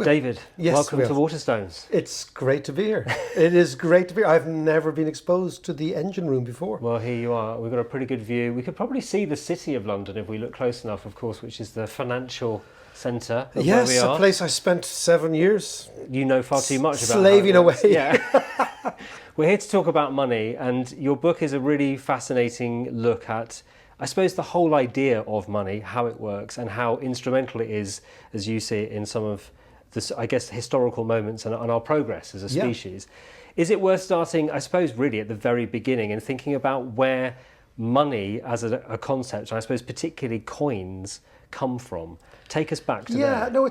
David, Yes, welcome Will. to Waterstones. It's great to be here. It is great to be here. I've never been exposed to the engine room before. Well, here you are. We've got a pretty good view. We could probably see the city of London if we look close enough, of course, which is the financial centre of where we Yes, a are. place I spent 7 years You know far too much about slaving how it works. away. Yeah. We're here to talk about money, and your book is a really fascinating look at, I suppose, the whole idea of money, how it works, and how instrumental it is, as you see it, in some of the, I guess, historical moments and our progress as a species. Is it worth starting, I suppose, really at the very beginning and thinking about where money as a concept, and I suppose particularly coins, come from? Take us back to there. No,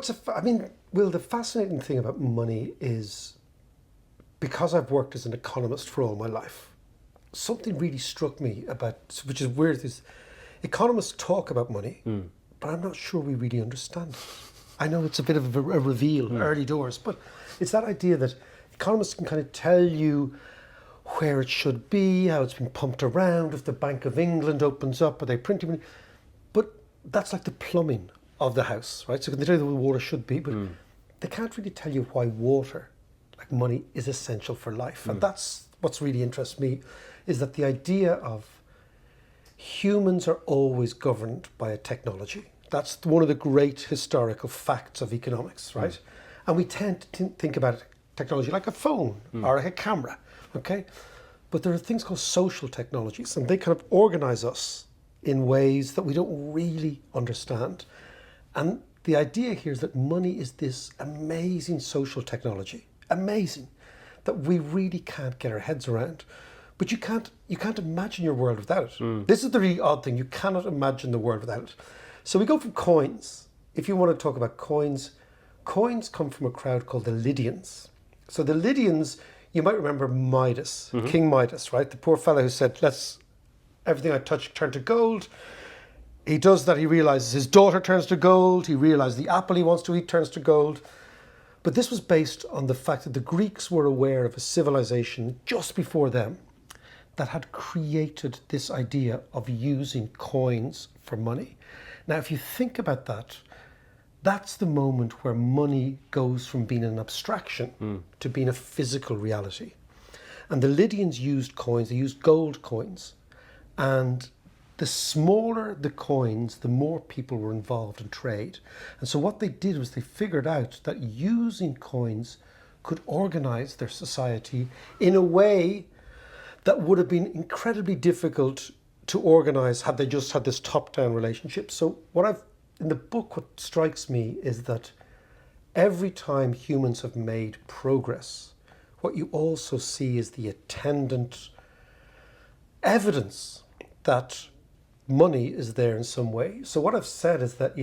Will, the fascinating thing about money is, because I've worked as an economist for all my life, something really struck me about, which is weird, is economists talk about money, but I'm not sure we really understand it. I know it's a bit of a reveal, early doors, but it's that idea that economists can kind of tell you where it should be, how it's been pumped around, if the Bank of England opens up, are they printing money? But that's like the plumbing of the house, right? So they tell you where water should be, but they can't really tell you why water, like money, is essential for life. And that's what's really interests me, is that the idea of humans are always governed by a technology. That's one of the great historical facts of economics, right? And we tend to think about technology like a phone or like a camera, okay? But there are things called social technologies, and they kind of organize us in ways that we don't really understand. And the idea here is that money is this amazing social technology, amazing, that we really can't get our heads around. But you can't imagine your world without it. This is the really odd thing. You cannot imagine the world without it. So we go from coins. If you want to talk about coins, coins come from a crowd called the Lydians. So the Lydians, you might remember Midas, King Midas, right? The poor fellow who said, everything I touch turn to gold. He does that, he realizes his daughter turns to gold, he realizes the apple he wants to eat turns to gold. But this was based on the fact that the Greeks were aware of a civilization just before them that had created this idea of using coins for money. Now, if you think about that, that's the moment where money goes from being an abstraction to being a physical reality. And the Lydians used coins, they used gold coins. And the smaller the coins, the more people were involved in trade. And so what they did was they figured out that using coins could organize their society in a way that would have been incredibly difficult to organize had they just had this top-down relationship. So in the book, what strikes me is that every time humans have made progress, what you also see is the attendant evidence that money is there in some way. So what I've said is that,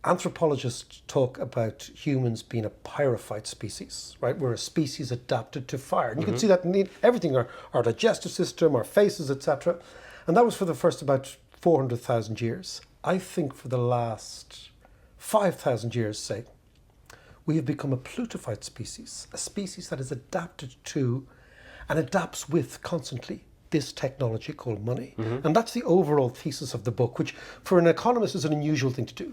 anthropologists talk about humans being a pyrophyte species, right? We're a species adapted to fire. And you can see that in everything, our digestive system, our faces, etc. And that was for the first about 400,000 years. I think for the last 5,000 years, say, we have become a plutophyte species, a species that is adapted to and adapts with constantly this technology called money. And that's the overall thesis of the book, which for an economist is an unusual thing to do,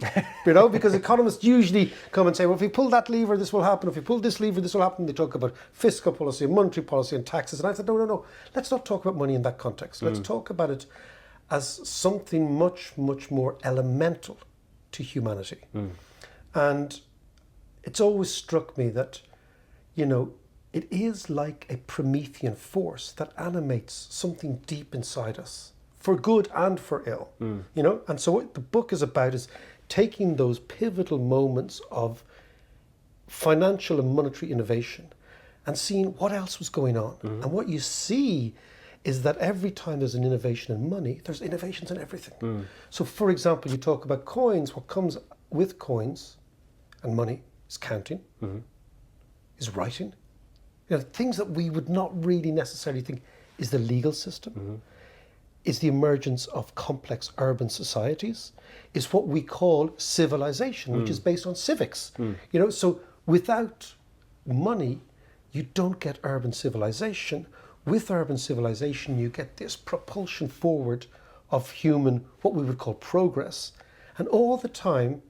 because economists usually come and say, well, if you pull that lever, this will happen. If you pull this lever, this will happen. They talk about fiscal policy, monetary policy, and taxes. And I said, no. Let's not talk about money in that context. Let's talk about it as something much, much more elemental to humanity. And it's always struck me that, it is like a Promethean force that animates something deep inside us, for good and for ill, And so what the book is about is taking those pivotal moments of financial and monetary innovation and seeing what else was going on. And what you see is that every time there's an innovation in money, there's innovations in everything. So, for example, you talk about coins. What comes with coins and money is counting, is writing. Things that we would not really necessarily think is the legal system, is the emergence of complex urban societies, is what we call civilization, which is based on civics. So without money, you don't get urban civilization. With urban civilization, you get this propulsion forward of human, what we would call progress. And all the time,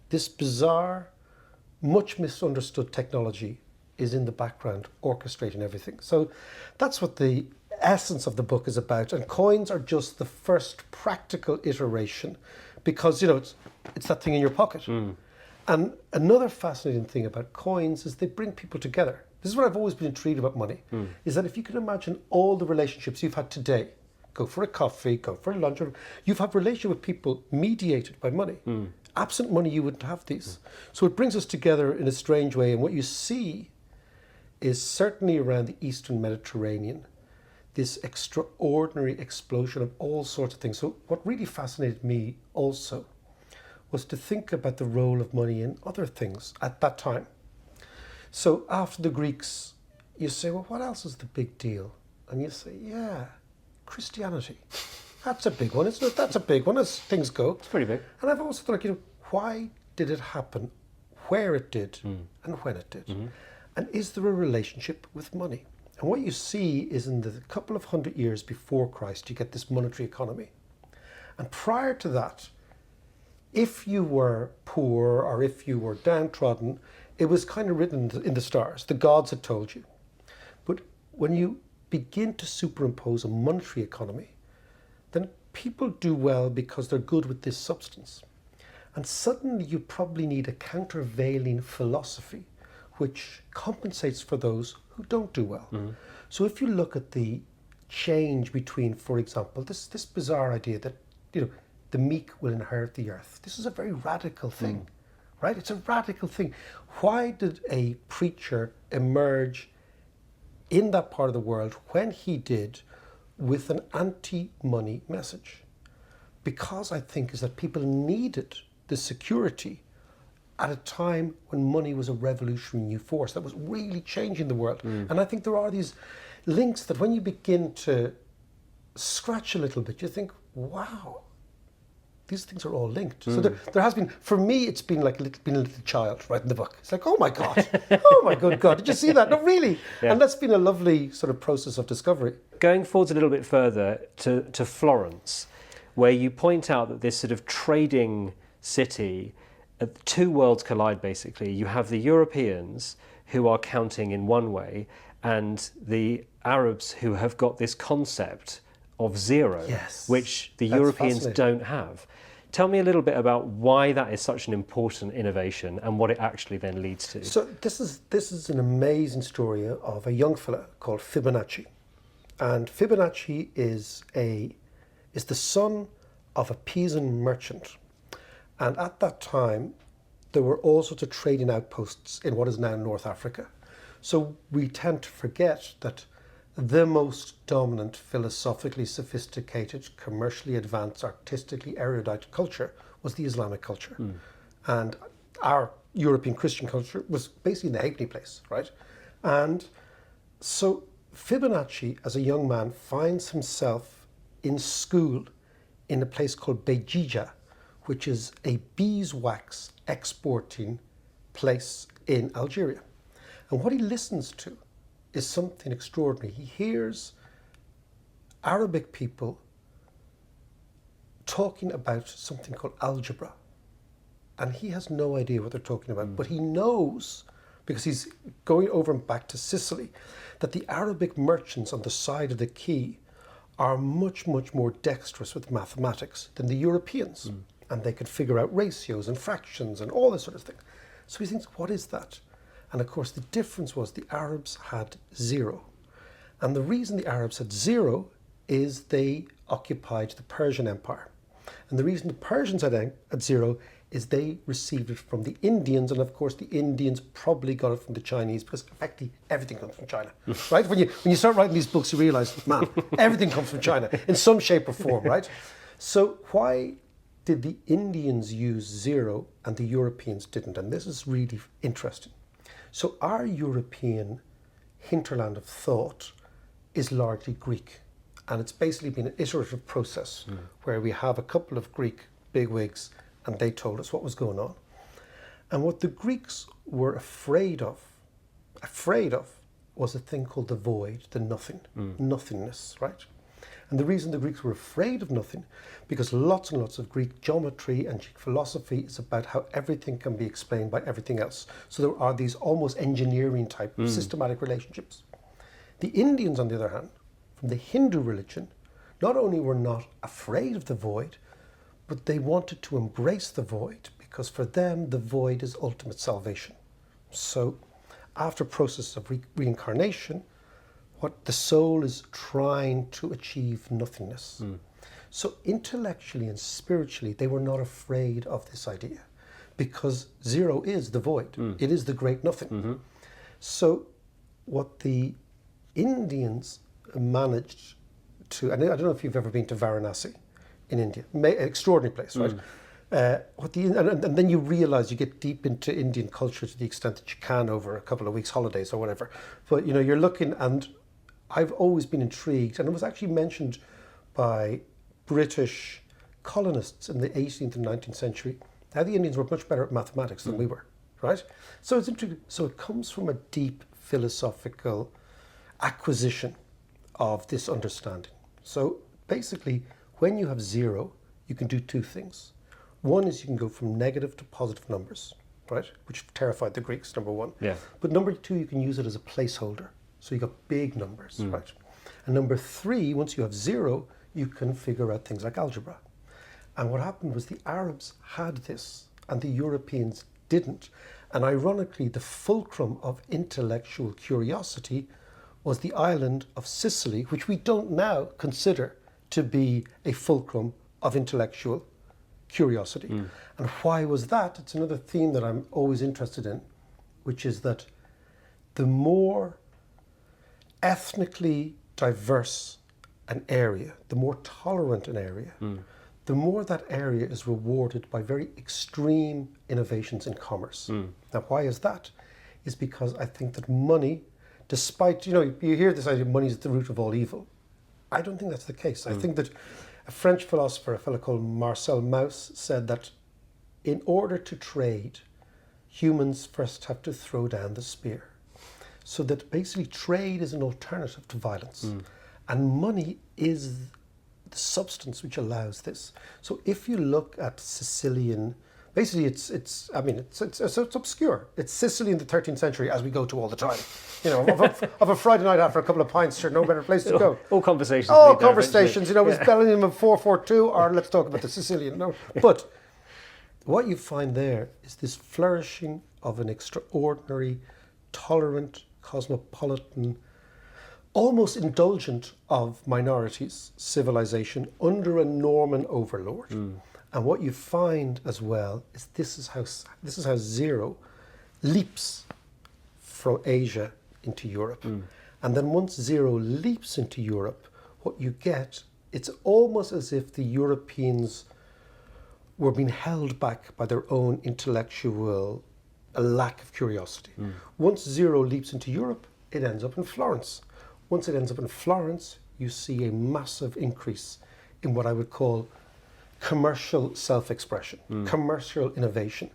this bizarre much misunderstood technology is in the background orchestrating everything. So that's what the essence of the book is about. And coins are just the first practical iteration because, it's that thing in your pocket. And another fascinating thing about coins is they bring people together. This is what I've always been intrigued about money, is that if you can imagine all the relationships you've had today, go for a coffee, go for a lunch, you've had relationship with people mediated by money. Absent money, you wouldn't have these. So it brings us together in a strange way. And what you see is certainly around the Eastern Mediterranean, this extraordinary explosion of all sorts of things. So what really fascinated me also was to think about the role of money in other things at that time. So after the Greeks, you say, well, what else is the big deal? And you say, yeah, Christianity. That's a big one, isn't it? That's a big one as things go. It's pretty big. And I've also thought, why did it happen, where it did, and when it did? And is there a relationship with money? And what you see is in the couple of 100 years before Christ, you get this monetary economy. And prior to that, if you were poor or if you were downtrodden, it was kind of written in the stars. The gods had told you. But when you begin to superimpose a monetary economy, then people do well because they're good with this substance. And suddenly you probably need a countervailing philosophy which compensates for those who don't do well. So if you look at the change between, for example, this bizarre idea that, the meek will inherit the earth. This is a very radical thing, right? It's a radical thing. Why did a preacher emerge in that part of the world when he did with an anti-money message? Because I think is that people needed the security at a time when money was a revolutionary new force that was really changing the world. And I think there are these links that when you begin to scratch a little bit, you think, wow, these things are all linked. So there has been, for me, it's been like being a little child writing the book. It's like, oh my God, oh my good God, did you see that? No, really. Yeah. And that's been a lovely sort of process of discovery. Going forwards a little bit further to Florence, where you point out that this sort of trading city, two worlds collide basically. You have the Europeans who are counting in one way and the Arabs who have got this concept of zero, which the Europeans don't have. Tell me a little bit about why that is such an important innovation and what it actually then leads to. So this is an amazing story of a young fella called Fibonacci. And Fibonacci is the son of a Pisan merchant. And at that time, there were all sorts of trading outposts in what is now North Africa. So we tend to forget that the most dominant, philosophically sophisticated, commercially advanced, artistically erudite culture was the Islamic culture. And our European Christian culture was basically in the halfpenny place, right? And so Fibonacci, as a young man, finds himself in school in a place called Bejija, which is a beeswax exporting place in Algeria. And what he listens to is something extraordinary. He hears Arabic people talking about something called algebra. And he has no idea what they're talking about, but he knows, because he's going over and back to Sicily, that the Arabic merchants on the side of the quay are much, much more dexterous with mathematics than the Europeans. And they could figure out ratios and fractions and all this sort of thing. So he thinks, what is that? And of course, the difference was the Arabs had zero. And the reason the Arabs had zero is they occupied the Persian Empire. And the reason the Persians had zero is they received it from the Indians. And of course, the Indians probably got it from the Chinese because effectively everything comes from China, right? When you start writing these books, you realize, man, everything comes from China in some shape or form, right? So why did the Indians use zero and the Europeans didn't? And this is really interesting. So our European hinterland of thought is largely Greek. And it's basically been an iterative process where we have a couple of Greek bigwigs and they told us what was going on. And what the Greeks were afraid of was a thing called the void, the nothing, nothingness, right? And the reason the Greeks were afraid of nothing, because lots and lots of Greek geometry and Greek philosophy is about how everything can be explained by everything else. So there are these almost engineering type systematic relationships. The Indians, on the other hand, from the Hindu religion, not only were not afraid of the void, but they wanted to embrace the void, because for them the void is ultimate salvation. So after process of reincarnation, what the soul is trying to achieve nothingness. So intellectually and spiritually, they were not afraid of this idea, because zero is the void. It is the great nothing. So what the Indians managed to, and I don't know if you've ever been to Varanasi in India, an extraordinary place, right? And then you realize you get deep into Indian culture to the extent that you can over a couple of weeks holidays or whatever. But you know, you're looking, and I've always been intrigued, and it was actually mentioned by British colonists in the 18th and 19th century, how the Indians were much better at mathematics than we were, right? So it's intriguing. So it comes from a deep philosophical acquisition of this understanding. So basically, when you have zero, you can do two things. One is you can go from negative to positive numbers, right? Which terrified the Greeks, number one. Yeah. But number two, you can use it as a placeholder. So you got big numbers, right? And number three, once you have zero, you can figure out things like algebra. And what happened was the Arabs had this and the Europeans didn't. And ironically, the fulcrum of intellectual curiosity was the island of Sicily, which we don't now consider to be a fulcrum of intellectual curiosity. And why was that? It's another theme that I'm always interested in, which is that the more ethnically diverse an area, the more tolerant an area, the more that area is rewarded by very extreme innovations in commerce. Now, why is that? Is because I think that money, despite, you know, you hear this idea, money is the root of all evil. I don't think that's the case. I think that a French philosopher, a fellow called Marcel Mauss, said that in order to trade, humans first have to throw down the spear. So that basically trade is an alternative to violence. And money is the substance which allows this. So if you look at Sicilian, basically it's obscure. It's Sicily in the 13th century, as we go to all the time. You know, of a Friday night after a couple of pints, sure, no better place to go. All conversations. All conversations, you know, was Bellingham of 442, or let's talk about the Sicilian. No, but what you find there is this flourishing of an extraordinary, tolerant, cosmopolitan, almost indulgent of minorities civilization under a Norman overlord. And what you find as well is this is how zero leaps from Asia into Europe. And then once zero leaps into Europe, what you get, it's almost as if the Europeans were being held back by their own intellectual lack of curiosity. Once zero leaps into Europe, it ends up in Florence. Once it ends up in Florence, you see a massive increase in what I would call commercial self-expression, commercial innovation.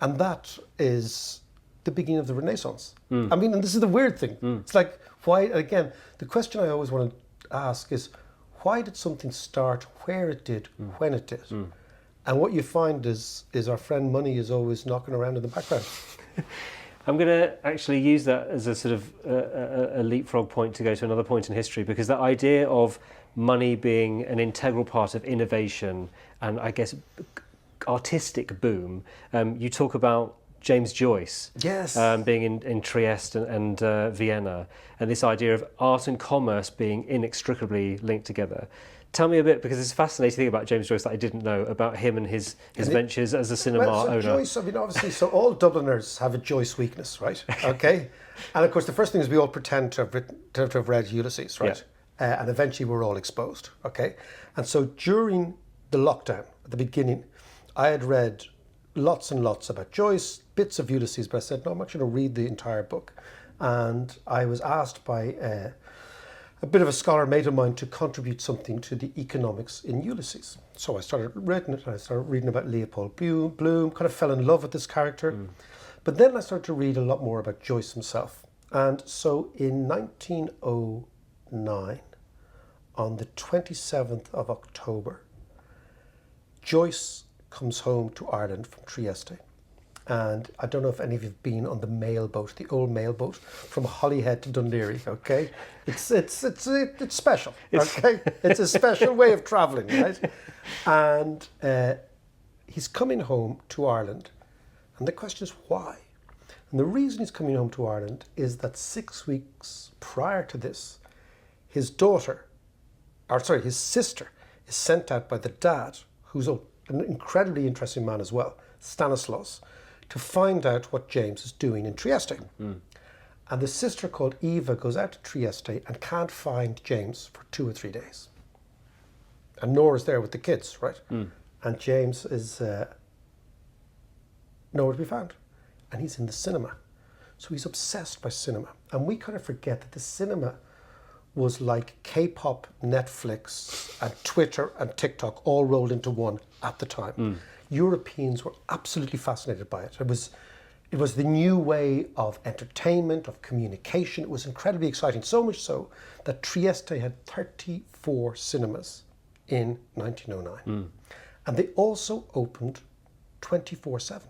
And that is the beginning of the Renaissance. I mean, and this is the weird thing. It's like, why, again, the question I always want to ask is, why did something start where it did, when it did? And what you find is our friend money is always knocking around in the background. I'm going to actually use that as a sort of a leapfrog point to go to another point in history, because that idea of money being an integral part of innovation and, I guess, artistic boom, you talk about James Joyce, yes, being in Trieste and Vienna, and this idea of art and commerce being inextricably linked together. Tell me a bit, because it's a fascinating thing about James Joyce that I didn't know about him and his ventures as a cinema owner. Joyce, I mean, obviously, so all Dubliners have a Joyce weakness, right? Okay. And of course, the first thing is we all pretend to have read Ulysses, right? Yeah. And eventually we're all exposed, okay? And so during the lockdown, at the beginning, I had read lots and lots about Joyce, bits of Ulysses, but I said, no, I'm actually going to read the entire book. And I was asked by a bit of a scholar mate of mine to contribute something to the economics in Ulysses. So I started reading it, and I started reading about Leopold Bloom, kind of fell in love with this character. But then I started to read a lot more about Joyce himself. And so in 1909, on the 27th of October, Joyce comes home to Ireland from Trieste. And I don't know if any of you have been on the mail boat, the old mail boat from Holyhead to Dundleary, okay? It's special, okay? It's a special way of travelling, right? And he's coming home to Ireland. And the question is why? And the reason he's coming home to Ireland is that 6 weeks prior to this, his sister is sent out by the dad, who's an incredibly interesting man as well, Stanislaus, to find out what James is doing in Trieste. And the sister called Eva goes out to Trieste and can't find James for 2 or 3 days. And Nora's there with the kids, right? And James is nowhere to be found. And he's in the cinema. So he's obsessed by cinema. And we kind of forget that the cinema was like K-pop, Netflix, and Twitter and TikTok all rolled into one at the time. Europeans were absolutely fascinated by it. It was the new way of entertainment, of communication. It was incredibly exciting, so much so that Trieste had 34 cinemas in 1909. And they also opened 24/7.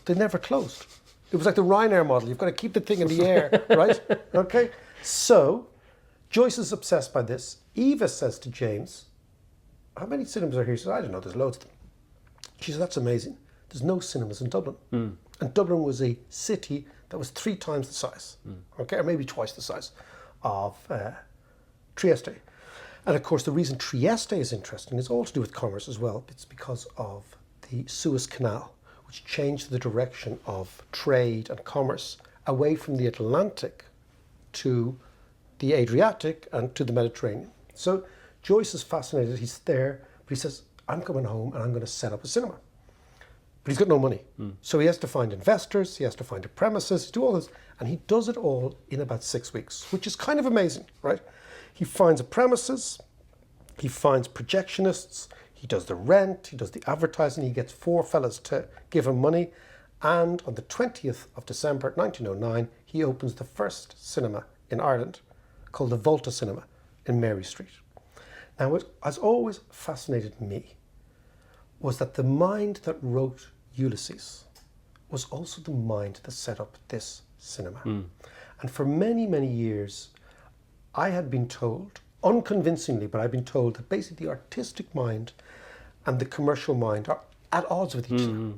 They never closed. It was like the Ryanair model. You've got to keep the thing in the air, right? Okay. So Joyce is obsessed by this. Eva says to James, how many cinemas are here? He says, I don't know, there's loads of them. She says, that's amazing. There's no cinemas in Dublin. And Dublin was a city that was 3 times the size, okay, or maybe twice the size of Trieste. And of course, the reason Trieste is interesting is all to do with commerce as well. It's because of the Suez Canal, which changed the direction of trade and commerce away from the Atlantic to the Adriatic and to the Mediterranean. So Joyce is fascinated. He's there, but he says, I'm coming home and I'm going to set up a cinema. But he's got no money. So he has to find investors, he has to find a premises, do all this. And he does it all in about 6 weeks, which is kind of amazing, right? He finds a premises, he finds projectionists, he does the rent, he does the advertising, he gets 4 fellas to give him money. And on the 20th of December 1909, he opens the first cinema in Ireland called the Volta Cinema in Mary Street. Now, what has always fascinated me was that the mind that wrote Ulysses was also the mind that set up this cinema. And for many, many years, I had been told, unconvincingly, but I've been told that basically the artistic mind and the commercial mind are at odds with each other.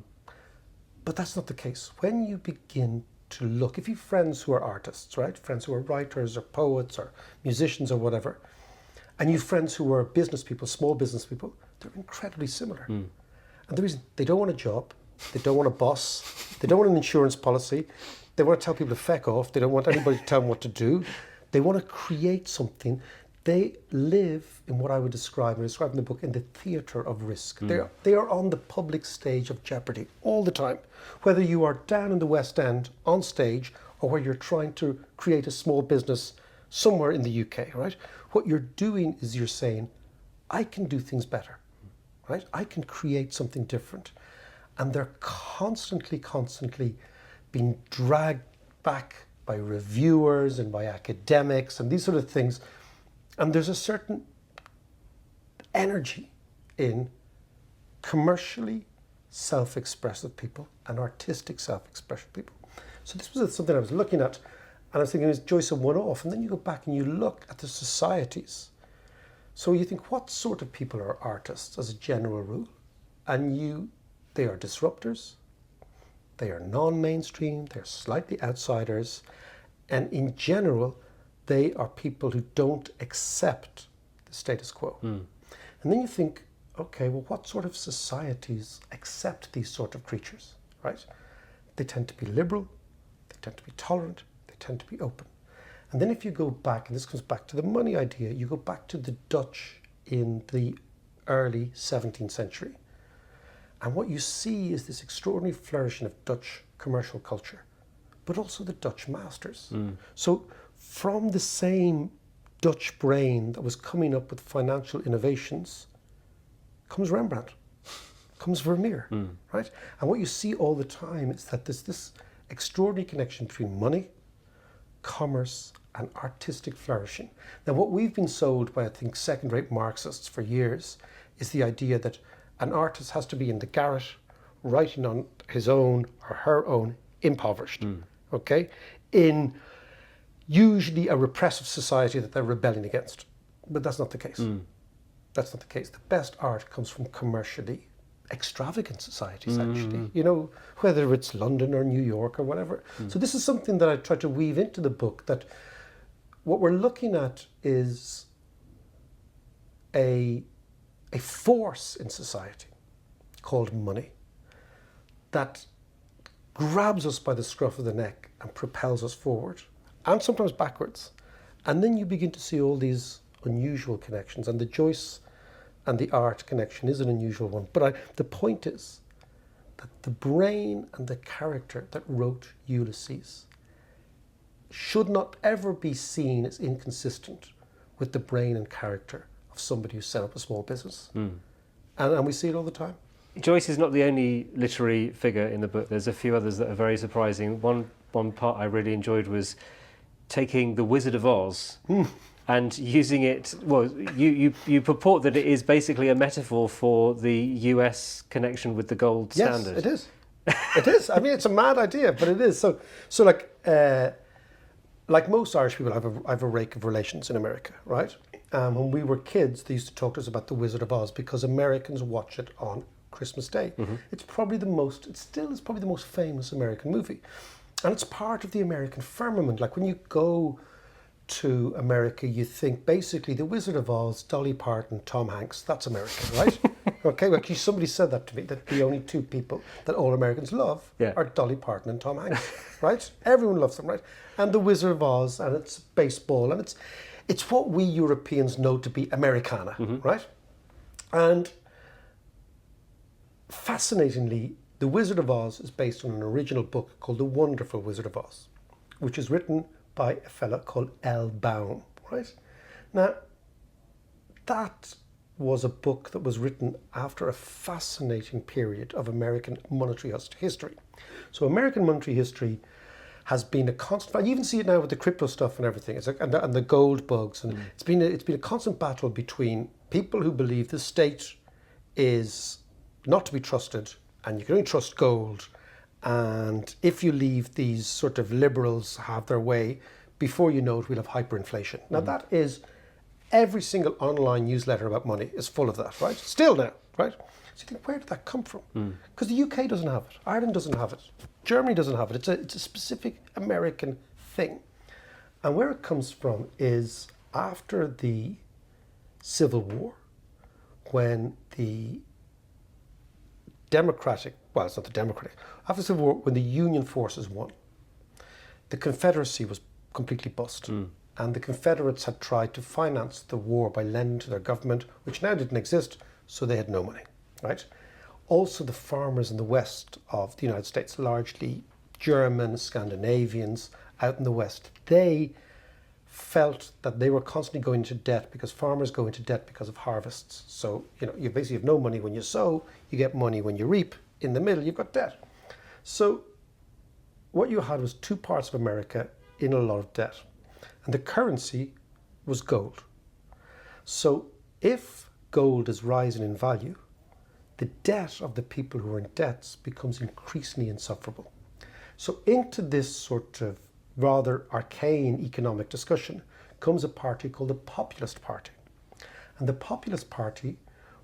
But that's not the case. When you begin to look, if you have friends who are artists, right? Friends who are writers or poets or musicians or whatever, and you have friends who are business people, small business people, they're incredibly similar. And the reason, they don't want a job, they don't want a boss, they don't want an insurance policy, they want to tell people to feck off, they don't want anybody to tell them what to do, they want to create something. They live in what I would describe in the book, in the theatre of risk. They are on the public stage of jeopardy all the time. Whether you are down in the West End on stage or where you're trying to create a small business somewhere in the UK, right? What you're doing is you're saying, I can do things better, right? I can create something different. And they're constantly being dragged back by reviewers and by academics and these sort of things. And there's a certain energy in commercially self-expressive people and artistic self-expression people. So this was something I was looking at, and I was thinking, is Joyce a one-off? And then you go back and you look at the societies. So you think, what sort of people are artists as a general rule? And they are disruptors, they are non-mainstream, they're slightly outsiders, and in general, they are people who don't accept the status quo. And then you think, okay, well, what sort of societies accept these sort of creatures, right? They tend to be liberal, they tend to be tolerant, they tend to be open. And then if you go back, and this comes back to the money idea, you go back to the Dutch in the early 17th century. And what you see is this extraordinary flourishing of Dutch commercial culture, but also the Dutch masters. So from the same Dutch brain that was coming up with financial innovations comes Rembrandt, comes Vermeer, right? And what you see all the time is that there's this extraordinary connection between money, commerce, and artistic flourishing. Now, what we've been sold by, I think, second-rate Marxists for years is the idea that an artist has to be in the garret, writing on his own or her own, impoverished, okay, in usually a repressive society that they're rebelling against. But that's not the case. That's not the case. The best art comes from commercially extravagant societies, actually, you know, whether it's London or New York or whatever. So this is something that I try to weave into the book, that what we're looking at is a force in society called money that grabs us by the scruff of the neck and propels us forward and sometimes backwards. And then you begin to see all these unusual connections, and the Joyce and the art connection is an unusual one. But the point is that the brain and the character that wrote Ulysses should not ever be seen as inconsistent with the brain and character of somebody who set up a small business. And we see it all the time. Joyce is not the only literary figure in the book. There's a few others that are very surprising. One part I really enjoyed was taking the Wizard of Oz and using it. Well, you purport that it is basically a metaphor for the US connection with the gold standard. Yes, it is. It is. I mean, it's a mad idea, but it is. So like most Irish people, I have a rake of relations in America, right? When we were kids, they used to talk to us about the Wizard of Oz because Americans watch it on Christmas Day. It still is probably the most famous American movie. And it's part of the American firmament. Like when you go to America, you think basically the Wizard of Oz, Dolly Parton, Tom Hanks, that's America, right? Okay, well, actually somebody said that to me, that the only two people that all Americans love are Dolly Parton and Tom Hanks, right? Everyone loves them, right? And the Wizard of Oz, and it's baseball, and it's what we Europeans know to be Americana, right? And fascinatingly, The Wizard of Oz is based on an original book called The Wonderful Wizard of Oz, which is written by a fella called L. Baum, right? Now, that was a book that was written after a fascinating period of American monetary history. So American monetary history has been a constant. You even see it now with the crypto stuff and everything. It's like, and the gold bugs, and it's been a constant battle between people who believe the state is not to be trusted, and you can only trust gold. And if you leave these sort of liberals have their way, before you know it, we'll have hyperinflation. Now that is, every single online newsletter about money is full of that, right? Still now, right? So you think, where did that come from? Because the UK doesn't have it, Ireland doesn't have it, Germany doesn't have it. It's a specific American thing. And where it comes from is after the Civil War, when the Democratic, well, it's not the Democratic, after the Civil War, when the Union forces won, the Confederacy was completely bust. And the Confederates had tried to finance the war by lending to their government, which now didn't exist, so they had no money, right? Also, the farmers in the west of the United States, largely German, Scandinavians out in the west, they felt that they were constantly going into debt because farmers go into debt because of harvests. So, you basically have no money when you sow, you get money when you reap. In the middle, you've got debt. So what you had was two parts of America in a lot of debt. And the currency was gold. So if gold is rising in value, the debt of the people who are in debts becomes increasingly insufferable. So into this sort of rather arcane economic discussion comes a party called the Populist Party. And the Populist Party,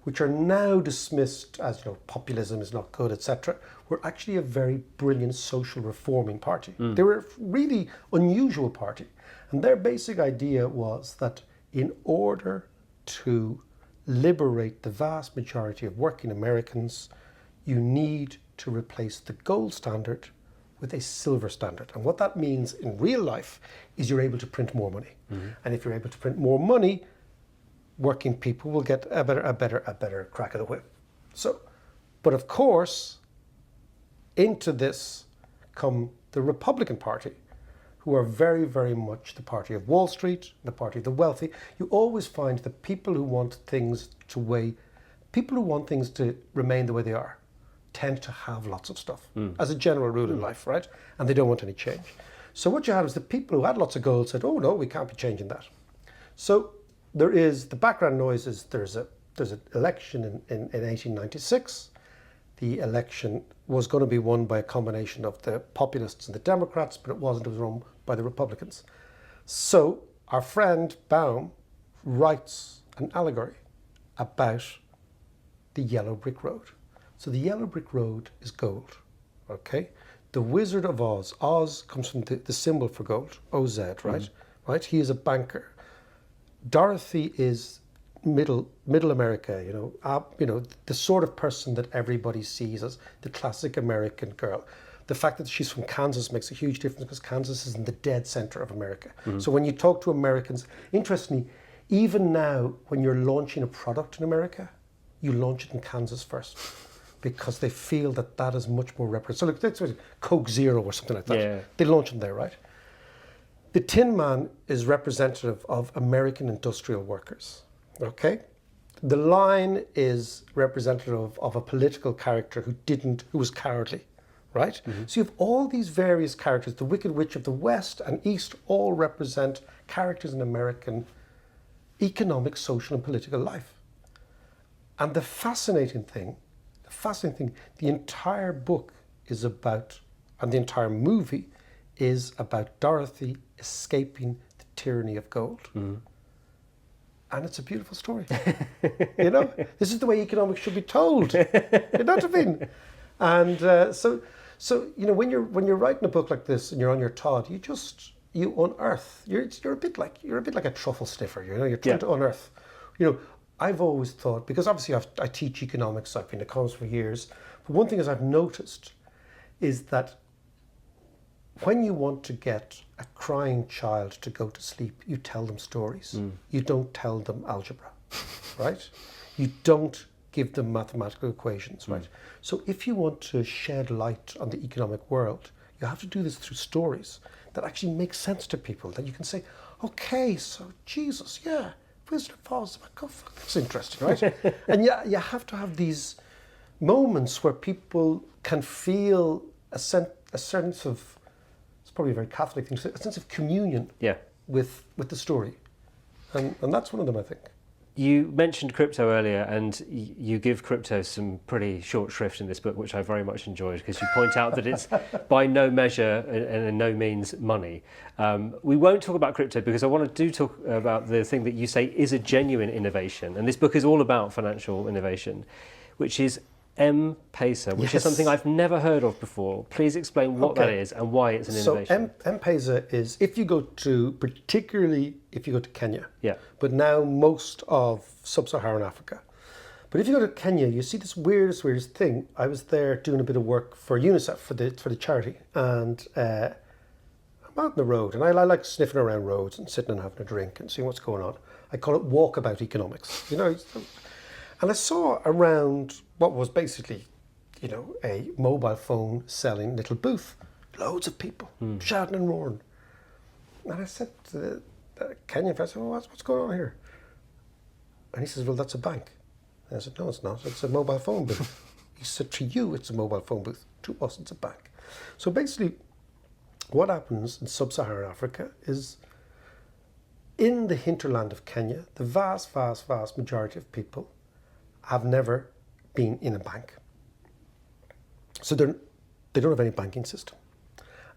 which are now dismissed as, populism is not good, etc., were actually a very brilliant social reforming party. They were a really unusual party. And their basic idea was that in order to liberate the vast majority of working Americans, you need to replace the gold standard with a silver standard. And what that means in real life is you're able to print more money. And if you're able to print more money, working people will get a better crack of the whip. So, but of course, into this come the Republican Party, who are very, very much the party of Wall Street, the party of the wealthy. You always find that people who want things to remain the way they are, tend to have lots of stuff as a general rule in life, right? And they don't want any change. So what you had was the people who had lots of gold said, oh no, we can't be changing that. So there is, the background noise is there's an election in 1896. The election was going to be won by a combination of the populists and the Democrats, but it wasn't. It was won by the Republicans. So our friend Baum writes an allegory about the yellow brick road. So the yellow brick road is gold, okay? The Wizard of Oz, Oz comes from the symbol for gold, OZ, right? Right? He is a banker. Dorothy is middle America, the sort of person that everybody sees as the classic American girl. The fact that she's from Kansas makes a huge difference because Kansas is in the dead center of America. So when you talk to Americans, interestingly, even now when you're launching a product in America, you launch it in Kansas first because they feel that that is much more representative. So look, that's what Coke Zero or something like that. Yeah. They launch them there, right? The Tin Man is representative of American industrial workers, okay? The line is representative of a political character who was cowardly, right? So you have all these various characters. The Wicked Witch of the West and East all represent characters in American economic, social and political life. And the fascinating thing, the entire book is about, and the entire movie is about Dorothy escaping the tyranny of gold. And it's a beautiful story. This is the way economics should be told. You know what I mean? And so when you're writing a book like this and you're on your Todd, you unearth. You're a bit like a truffle sniffer. You're trying to unearth. I've always thought, because obviously I teach economics. I've been an economist for years. But one thing I've noticed is that when you want to get a crying child to go to sleep, you tell them stories. You don't tell them algebra, right? You don't give them mathematical equations, right? So if you want to shed light on the economic world, you have to do this through stories that actually make sense to people, that you can say, okay, so Jesus, yeah, Wizard of Oz, oh, fuck, that's interesting, right? And you have to have these moments where people can feel a sense of, it's probably a very Catholic thing to say, a sense of communion with the story. And that's one of them, I think. You mentioned crypto earlier, and you give crypto some pretty short shrift in this book, which I very much enjoyed, because you point out that it's by no measure and in no means money. We won't talk about crypto because I want to talk about the thing that you say is a genuine innovation. And this book is all about financial innovation, which is M-Pesa, which is something I've never heard of before. Please explain what that is and why it's an innovation. So M-Pesa is, particularly if you go to Kenya, but now most of sub-Saharan Africa. But if you go to Kenya, you see this weirdest thing. I was there doing a bit of work for UNICEF, for the charity, and I'm out on the road, and I like sniffing around roads and sitting and having a drink and seeing what's going on. I call it walkabout economics, And I saw around what was basically, a mobile phone selling little booth, loads of people shouting and roaring. And I said to the Kenyan fellow, I said, well, what's going on here? And he says, well, that's a bank. And I said, no, it's not. It's a mobile phone booth. He said, to you, it's a mobile phone booth. To us, it's a bank. So basically, what happens in sub-Saharan Africa is, in the hinterland of Kenya, the vast majority of people have never been in a bank. So they don't have any banking system.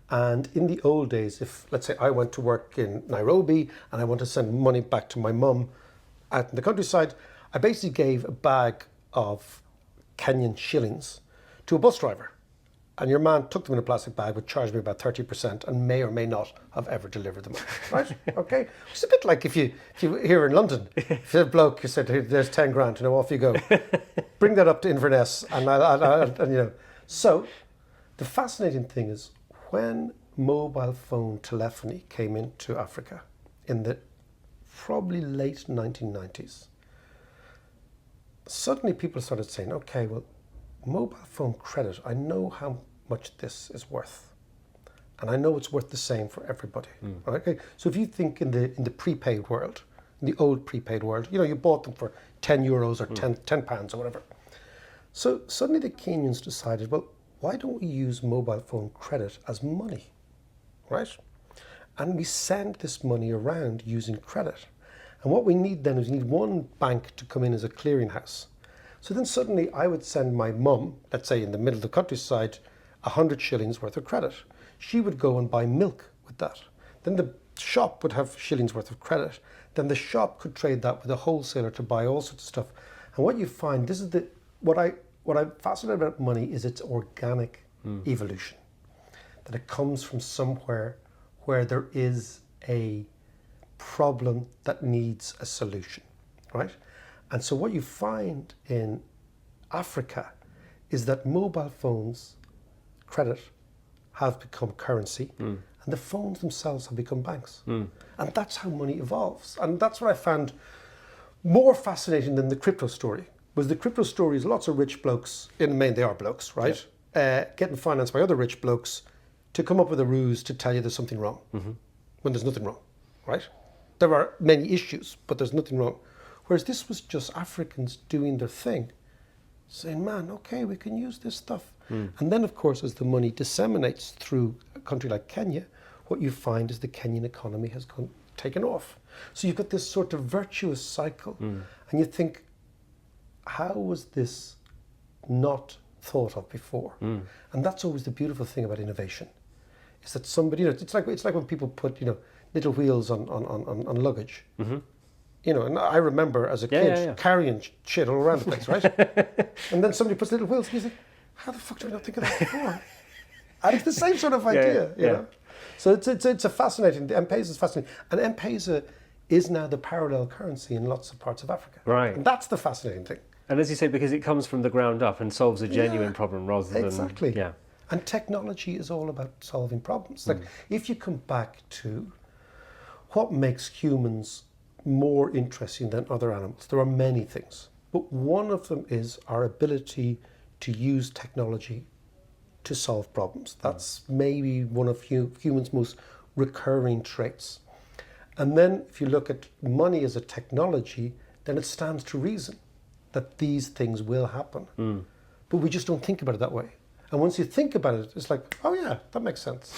And in the old days, if, let's say, I went to work in Nairobi and I want to send money back to my mum out in the countryside, I basically gave a bag of Kenyan shillings to a bus driver. And your man took them in a plastic bag, would charge me about 30% and may or may not have ever delivered them, right? Okay? It's a bit like if you here in London, if a bloke, you said, there's 10 grand, off you go. Bring that up to Inverness and So the fascinating thing is when mobile phone telephony came into Africa in the probably late 1990s, suddenly people started saying, okay, well, mobile phone credit, I know how much this is worth. And I know it's worth the same for everybody. Okay? So if you think in the prepaid world, in the old prepaid world, you bought them for 10 euros or 10 pounds or whatever. So suddenly the Kenyans decided, well, why don't we use mobile phone credit as money? right? And we send this money around using credit. And what we need then is we need one bank to come in as a clearinghouse. So then suddenly I would send my mum, let's say in the middle of the countryside, 100 shillings worth of credit. She would go and buy milk with that. Then the shop would have shillings worth of credit. Then the shop could trade that with a wholesaler to buy all sorts of stuff. And what you find, this is what I'm fascinated about money is its organic evolution. That it comes from somewhere where there is a problem that needs a solution, right? And so what you find in Africa is that mobile phones, credit, have become currency, and the phones themselves have become banks. And that's how money evolves. And that's what I found more fascinating than the crypto story. Was the crypto story is lots of rich blokes, in the main they are blokes, right? Getting financed by other rich blokes to come up with a ruse to tell you there's something wrong, when there's nothing wrong, right? There are many issues, but there's nothing wrong. Whereas this was just Africans doing their thing, saying, man, okay, we can use this stuff. And then, of course, as the money disseminates through a country like Kenya, what you find is the Kenyan economy has taken off. So you've got this sort of virtuous cycle. And you think, how was this not thought of before? And that's always the beautiful thing about innovation, is that somebody, it's like when people put, little wheels on luggage. And I remember as a kid carrying shit all around the place, right? And then somebody puts little wheels, and you think, how the fuck did we not think of that before? And it's the same sort of idea, you know? So it's a fascinating, M-Pesa is fascinating. And M-Pesa is now the parallel currency in lots of parts of Africa. Right. And that's the fascinating thing. And as you say, because it comes from the ground up and solves a genuine problem rather than... Exactly. Yeah. And technology is all about solving problems. Like, if you come back to what makes humans more interesting than other animals, there are many things. But one of them is our ability to use technology to solve problems. That's maybe one of humans' most recurring traits. And then if you look at money as a technology, then it stands to reason that these things will happen. But we just don't think about it that way. And once you think about it, it's like, oh yeah, that makes sense,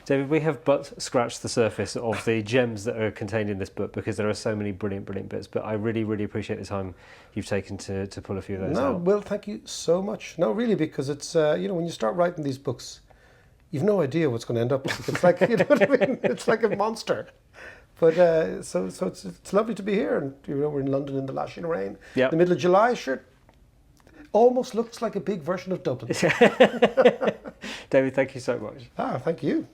David, we have but scratched the surface of the gems that are contained in this book, because there are so many brilliant, brilliant bits. But I really, really appreciate the time you've taken to pull a few of those out. Well, thank you so much. No, really, because it's, when you start writing these books, you've no idea what's going to end up like. It's like, you know what I mean? It's like a monster. But so it's lovely to be here. And, we're in London in the lashing rain. Yep. The middle of July, sure. Almost looks like a big version of Dublin. David, thank you so much. Thank you.